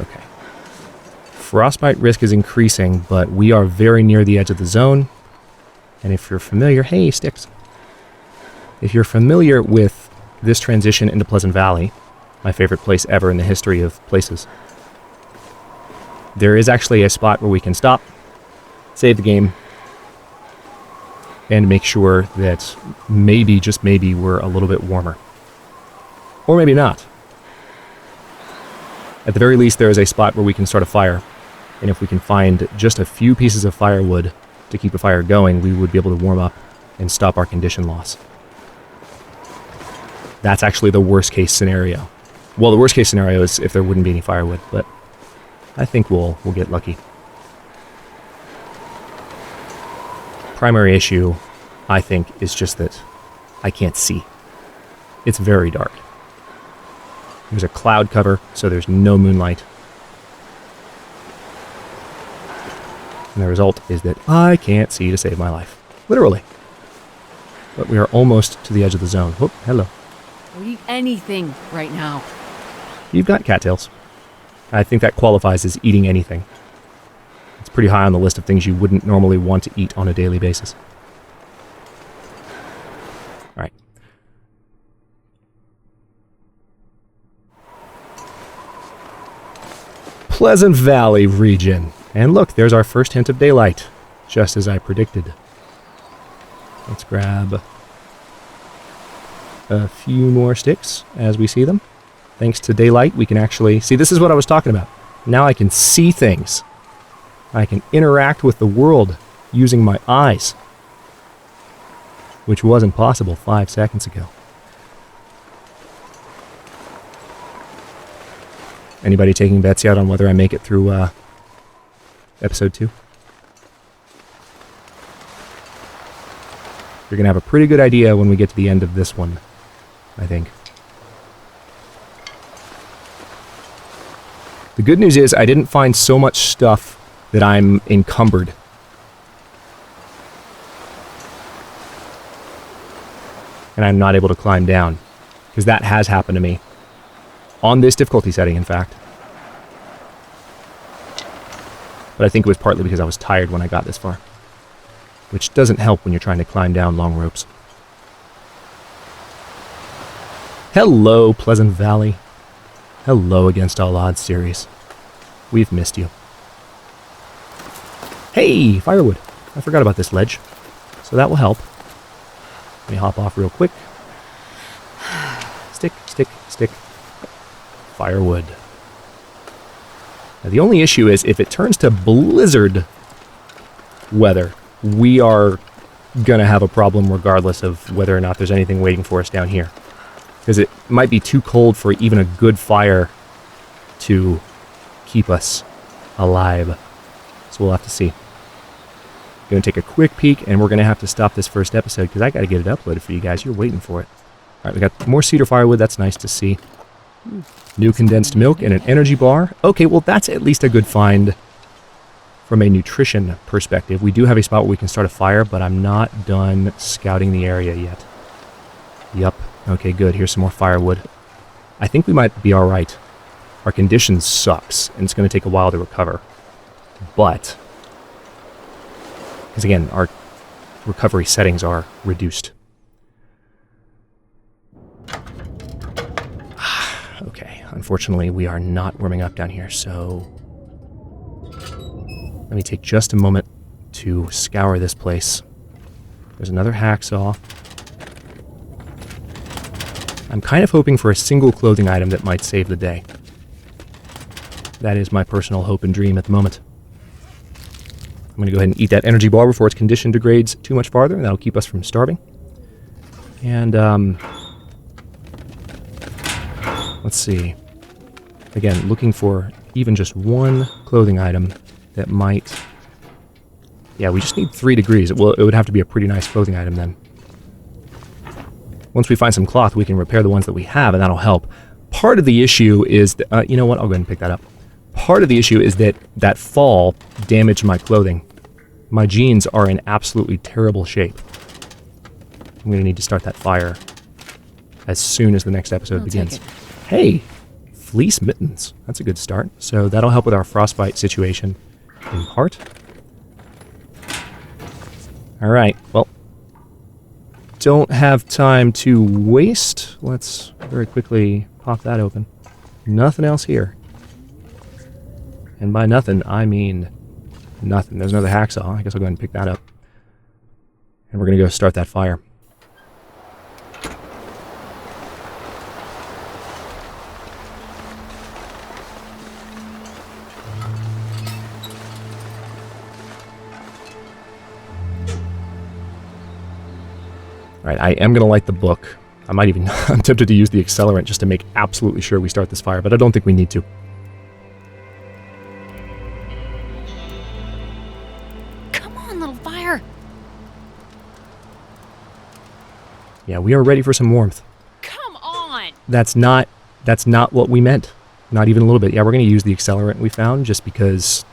A: Okay. Frostbite risk is increasing, but we are very near the edge of the zone. And if you're familiar... Hey, sticks! If you're familiar with this transition into Pleasant Valley, my favorite place ever in the history of places, there is actually a spot where we can stop, save the game, and make sure that maybe, just maybe, we're a little bit warmer. Or maybe not. At the very least, there is a spot where we can start a fire, and if we can find just a few pieces of firewood to keep a fire going, we would be able to warm up and stop our condition loss. That's actually the worst case scenario. Well, the worst case scenario is if there wouldn't be any firewood, but I think we'll get lucky. Primary issue, I think, is just that I can't see. It's very dark. There's a cloud cover, so there's no moonlight. And the result is that I can't see to save my life. Literally. But we are almost to the edge of the zone. Whoop, hello.
B: I'll eat anything right now.
A: You've got cattails. I think that qualifies as eating anything. It's pretty high on the list of things you wouldn't normally want to eat on a daily basis. All right. Pleasant Valley region. And look, there's our first hint of daylight, just as I predicted. Let's grab a few more sticks as we see them. Thanks to daylight, we can actually... See, this is what I was talking about. Now I can see things. I can interact with the world using my eyes, which wasn't possible 5 seconds ago. Anybody taking bets yet on whether I make it through episode 2? You're going to have a pretty good idea when we get to the end of this one, I think. The good news is I didn't find so much stuff that I'm encumbered. And I'm not able to climb down, because that has happened to me. On this difficulty setting, in fact. But I think it was partly because I was tired when I got this far. Which doesn't help when you're trying to climb down long ropes. Hello, Pleasant Valley. Hello, Against All Odds series. We've missed you. Hey, firewood. I forgot about this ledge. So that will help. Let me hop off real quick. Stick, stick, stick. Firewood. Now, the only issue is if it turns to blizzard weather, we are going to have a problem regardless of whether or not there's anything waiting for us down here. Because it might be too cold for even a good fire to keep us alive. So we'll have to see. Going to take a quick peek, and we're going to have to stop this first episode because I got to get it uploaded for you guys. You're waiting for it. All right, we got more cedar firewood. That's nice to see. New condensed milk and an energy bar. Okay, well, that's at least a good find from a nutrition perspective. We do have a spot where we can start a fire, but I'm not done scouting the area yet. Yup. Okay, good. Here's some more firewood. I think we might be all right. Our condition sucks, and it's going to take a while to recover. But, because again, our recovery settings are reduced. Okay, unfortunately, we are not warming up down here, so let me take just a moment to scour this place. There's another hacksaw. I'm kind of hoping for a single clothing item that might save the day. That is my personal hope and dream at the moment. I'm going to go ahead and eat that energy bar before its condition degrades too much farther, and that'll keep us from starving. And, let's see. Again, looking for even just one clothing item that might Yeah, we just need 3 degrees. Well, it would have to be a pretty nice clothing item then. Once we find some cloth, we can repair the ones that we have, and that'll help. Part of the issue is... you know what? I'll go ahead and pick that up. Part of the issue is that that fall damaged my clothing. My jeans are in absolutely terrible shape. I'm going to need to start that fire as soon as the next episode begins. Hey! Fleece mittens. That's a good start. So that'll help with our frostbite situation in part. Alright, well, don't have time to waste. Let's very quickly pop that open. Nothing else here. And by nothing, I mean nothing. There's another hacksaw. I guess I'll go ahead and pick that up. And we're going to go start that fire. Alright, I am going to light the book. I might even... I'm tempted to use the accelerant just to make absolutely sure we start this fire, but I don't think we need to.
B: Come on, little fire.
A: Yeah, we are ready for some warmth.
B: Come on.
A: That's not what we meant. Not even a little bit. Yeah, we're going to use the accelerant we found just because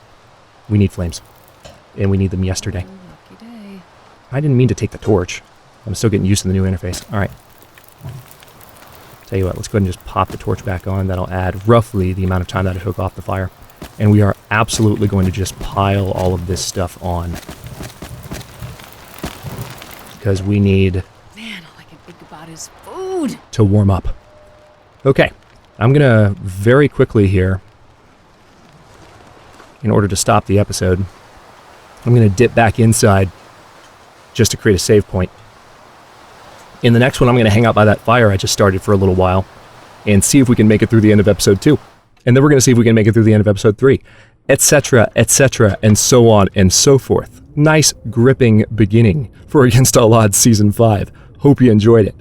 A: we need flames. And we need them yesterday.
B: Lucky day.
A: I didn't mean to take the torch. I'm still getting used to the new interface. Alright. Tell you what, let's go ahead and just pop the torch back on. That'll add roughly the amount of time that it took off the fire. And we are absolutely going to just pile all of this stuff on. Because we need...
B: Man, all I can think about is food.
A: ...to warm up. Okay. I'm going to very quickly here, in order to stop the episode, I'm going to dip back inside just to create a save point. In the next one, I'm going to hang out by that fire I just started for a little while and see if we can make it through the end of episode 2. And then we're going to see if we can make it through the end of episode 3, etc., and so on and so forth. Nice, gripping beginning for Against All Odds Season 5. Hope you enjoyed it.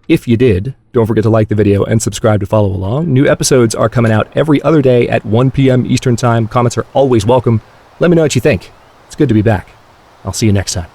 A: If you did, don't forget to like the video and subscribe to follow along. New episodes are coming out every other day at 1 p.m. Eastern Time. Comments are always welcome. Let me know what you think. It's good to be back. I'll see you next time.